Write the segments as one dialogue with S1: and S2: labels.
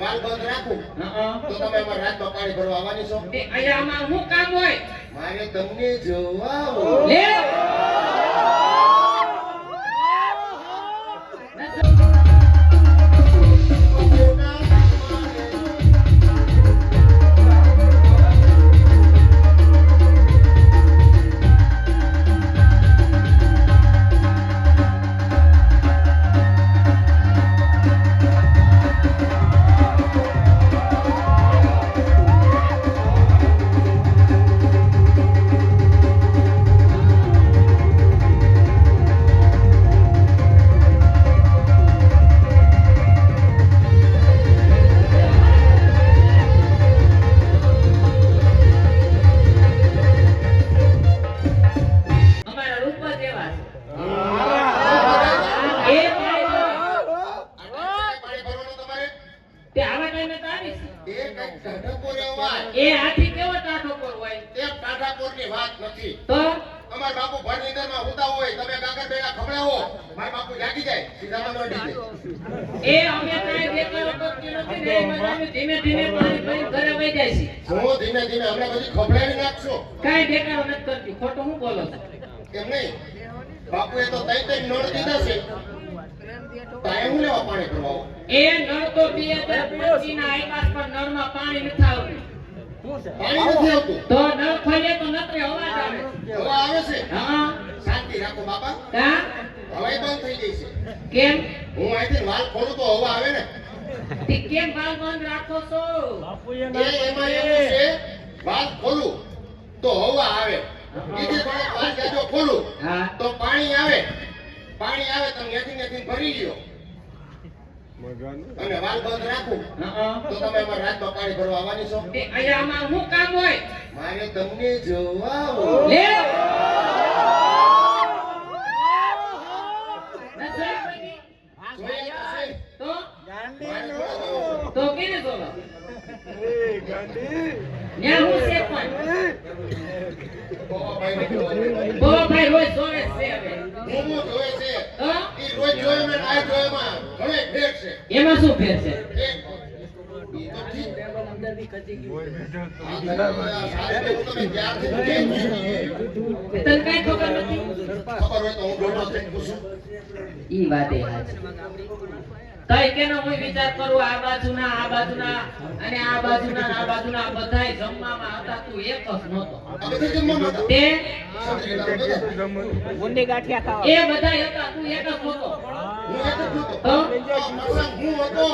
S1: વાલ બંધ રાખું તો તમે અમાર રાતમાં પાણી ભરવા આવવાની છો?
S2: અહીંયા આમાં શું કામ હોય?
S1: મારે તમને જોવા આવો.
S2: લે
S1: બાપુએ તો તઈ તઈ નળ દીધા છે. ટાઈમ લેવા પાણી ભરવા
S2: એ નળ તો 2025 ના આકાશ પર નળમાં પાણી નથી આવતું.
S1: પાણી નથી આવતું
S2: તો નળ ખોલે તો નતરે અવાજ આવે.
S1: હવા આવે છે?
S2: હા
S1: શાંતિ રાખો બાપા.
S2: કા
S1: હવાઈ બંધ થઈ ગઈ છે.
S2: કેમ?
S1: હું અહીંથી વાલ ખોલું તો હવા આવે ને.
S2: તે કેમ વાલ બંધ રાખો છો?
S1: એમાં એવું છે વાલ ખોલું તો હવા આવે. બીજી થોડોક વાલ જાજો ખોલું તો પાણી આવે. પાણી આવે તમે ત્યાંથી ભરી લ્યો. અને વાલ બંધ રાખું તો તમે અમાર રાતમાં પાણી ભરવા આવવાની છો?
S2: અહીંયા આમાં શું કામ હોય?
S1: મારે તમને જોવા આવો.
S2: લે તો કેને બોલો? ન્યા હું છે પણ ભાઈ રોજ જોવે છે. હવે
S1: હું જોવે છે
S2: હા
S1: ઈ રોજ જોવે ને આ જોવે માં ઘણે ફેર છે.
S2: એમાં શું ફેર છે? તને કઈ ખબર નથી?
S1: ખબર હોય તો હું ડોટો થઈને પૂછું.
S2: ઈ વાત એ હાચી. કઈ કેનો હું વિચાર કરું આ બાજુના અને આ બાજુના બધાય જમવામાં હતા, તું એક જ નહોતો. તે
S3: ગુંડી ગાંઠિયા ખાવા
S2: એ બધાય હતા, તું એક જ નહોતો.
S1: હું એક જ નહોતો.
S2: તો
S1: હું હતો.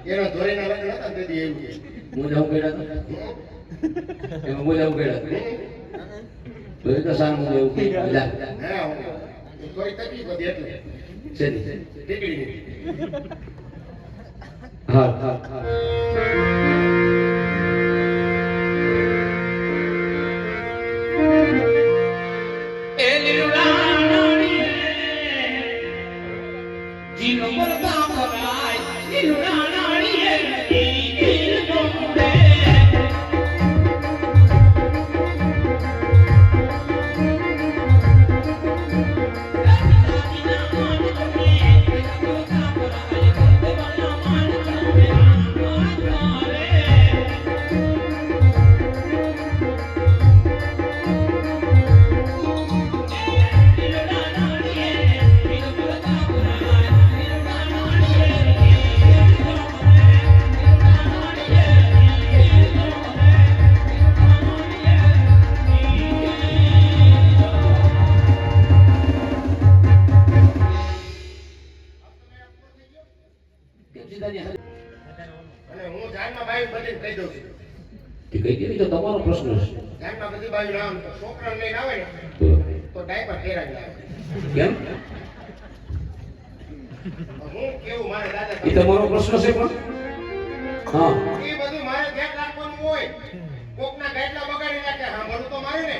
S1: એનો ધોરીના લગ્ન હતા ને તેથી એવું કે
S4: મુજા ઉકેડા એમાં મુજા ઉકેડા તો એ તો સારું મુજા ઉકેડા
S1: હા થોડી તકલીફ હતી એટલે
S4: છે
S1: ટીકડી
S4: હા હા હા
S2: Thank you.
S4: સીધાની હાજર.
S1: અને હું જાનમાં બાયું બધી કહી દઉં છું.
S4: તે કઈ કેવી તો તમારો પ્રશ્ન છે.
S1: જાનમાં બધી બાયું નામ તો છોકરાને લઈને આવે ને તો ડાયપર પહેરાવી આવે.
S4: કેમ?
S1: હું કેવું મારે દાદા
S4: એ તમારો પ્રશ્ન છે પણ હા
S1: એ બધું મારે ધ્યાન રાખવાનું હોય. કોકના ગાટલા બગાડી નાખે સાંભળવું તો મારે ને.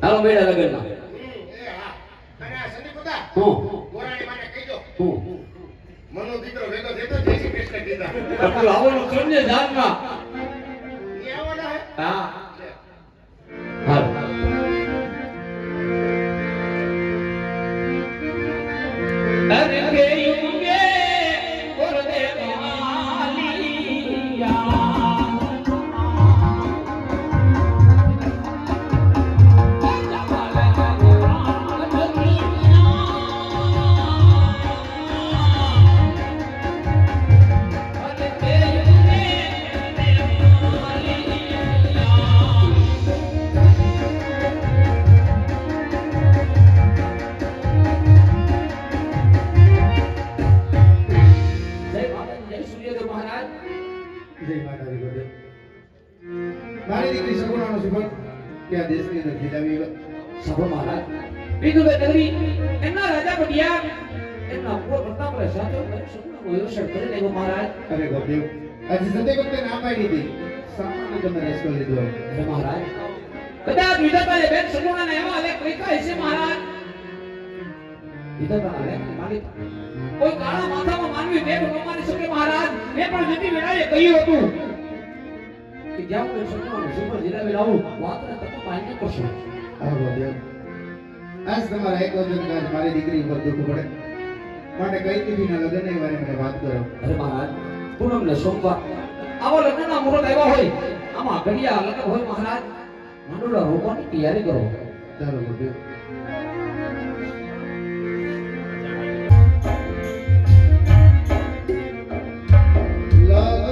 S4: હાલો બેડા લગનના
S1: એ હા. અને આ સંદીપ બધા
S4: હું
S1: ગોરાણી માને કહી દો
S4: હું
S1: મનો દીકરો ભેગો થતો જય શ્રી કૃષ્ણ કીધા.
S4: આપણું આવવાનું સમજે જાનમાં
S1: એ આવવાના હે
S4: હા હાલો અરે કે યુગે કોરદે
S3: મારી દીકરી સગુણાનો શુભ કે આ દેશની અંદર જીતાવી
S4: સભા મહારાજ બીજું બે નગરી એમના રાજા બન્યા એમના પૂર્વ પ્રતાપને સાચો સગુણાનો વ્યવસાય કરીને એવો મહારાજ
S3: અરે ગોપદેવ આજે સતે વખતે ના પાડી હતી સામાન્ય તમે રસ્તો લીધો
S4: અરે મહારાજ કદાચ વિધાતાએ બેન સગુણાને એવા અનેક કઈ છે મહારાજ વિધાતાના લેખ માલિક કોઈ કાળા માથામાં માનવી બેન કમાની શકે મહારાજ મેં પણ જતી વેળાએ કહ્યું હતું કે જ્યાં હું સગુણાનો શુભ જીલાવી લાવું વાતને તમે માન્ય કરશો
S3: હા ગોપદેવ આજ તમારા એક વચન કાજ મારી દીકરી ઉપર દુઃખ પડે માટે કઈ તિથિના લગ્નની વારે મને વાત કરો
S4: અરે મહારાજ પૂનમ ને સોમવાર આવા લગ્નના મુહૂર્ત આવ્યા હોય આમાં ઘડિયા લગ્ન હોય મહારાજ મંડળા રોકવાની તૈયારી કરો
S3: ચાલો ગોપદેવ
S1: Oh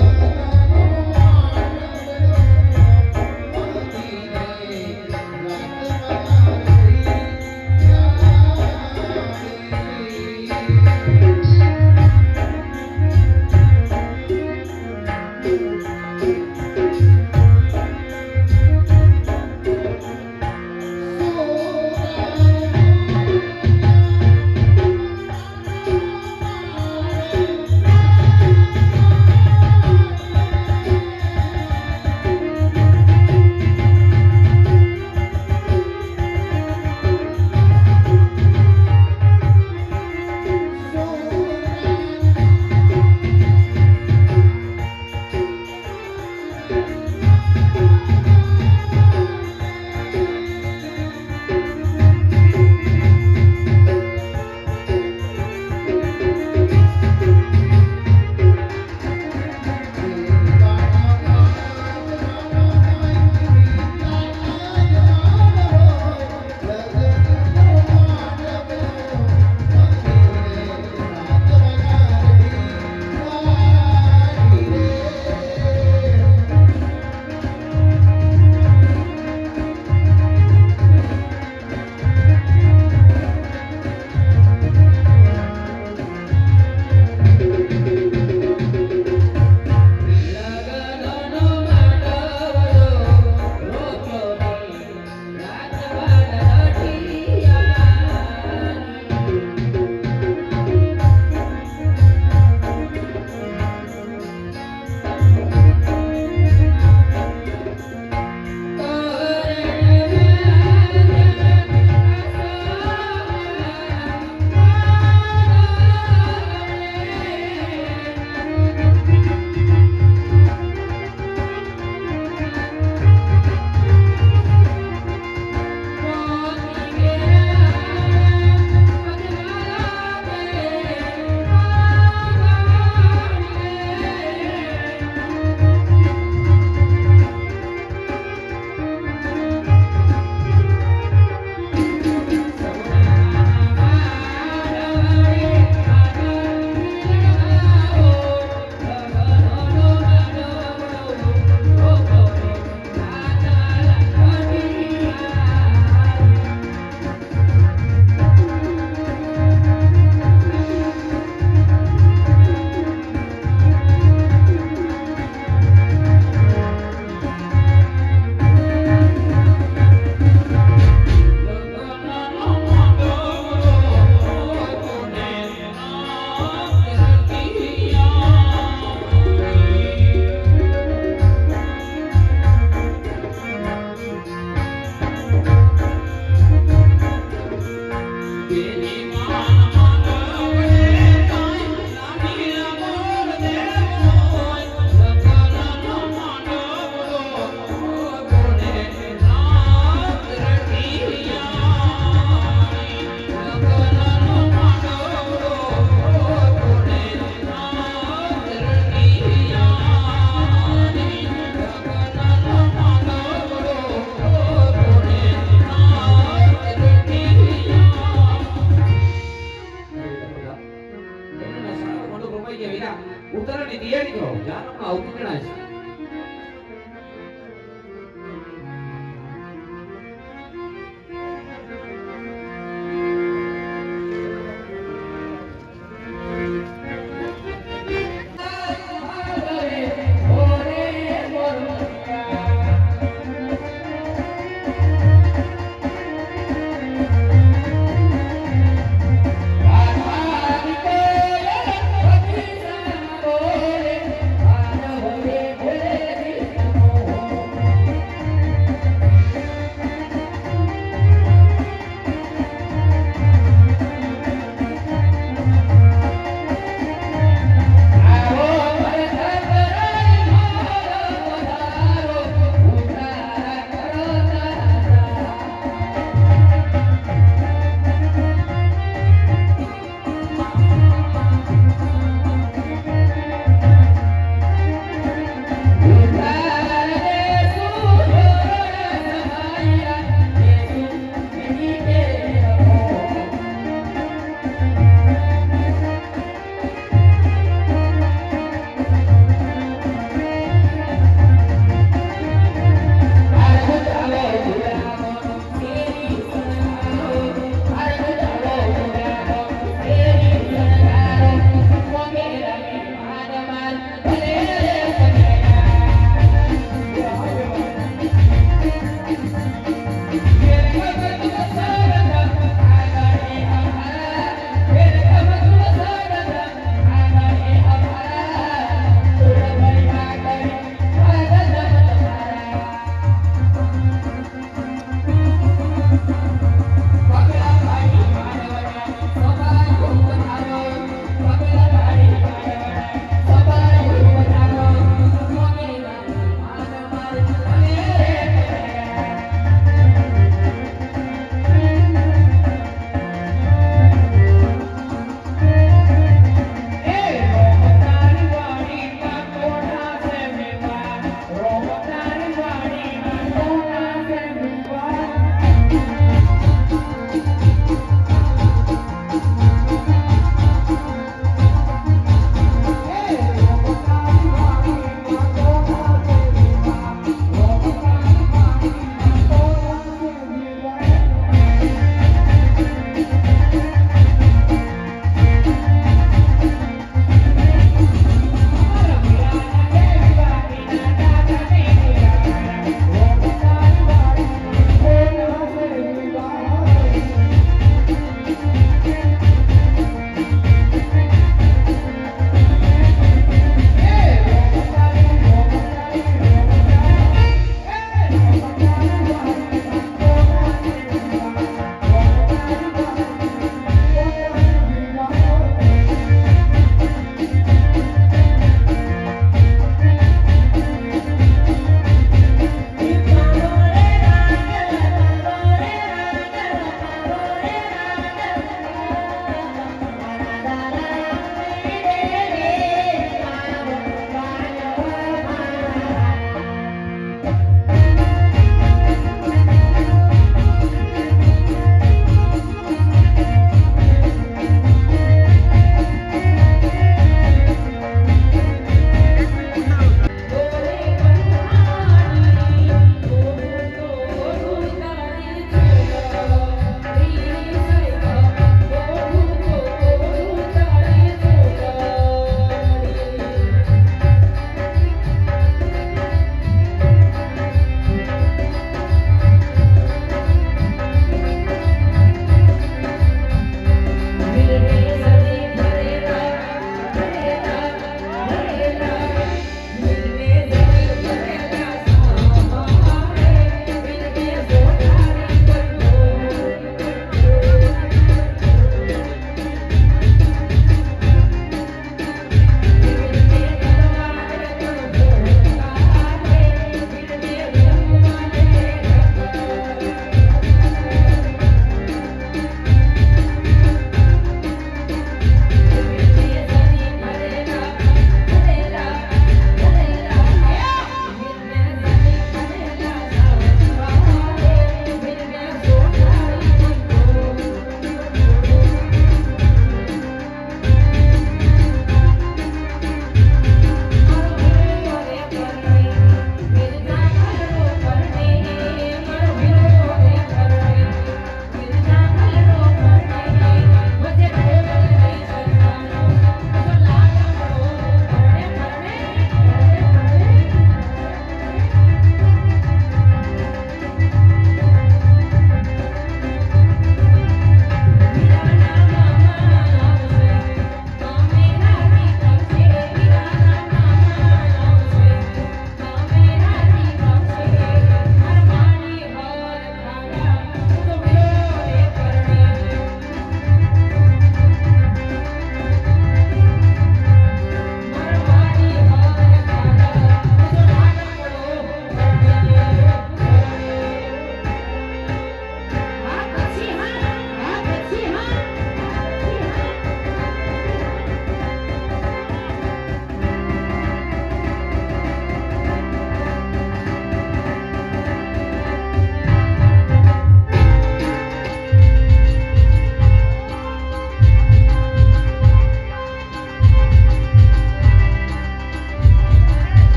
S4: ઉત્તરાયણની તૈયારી કરો જાનમમાં આવતું જણાય છે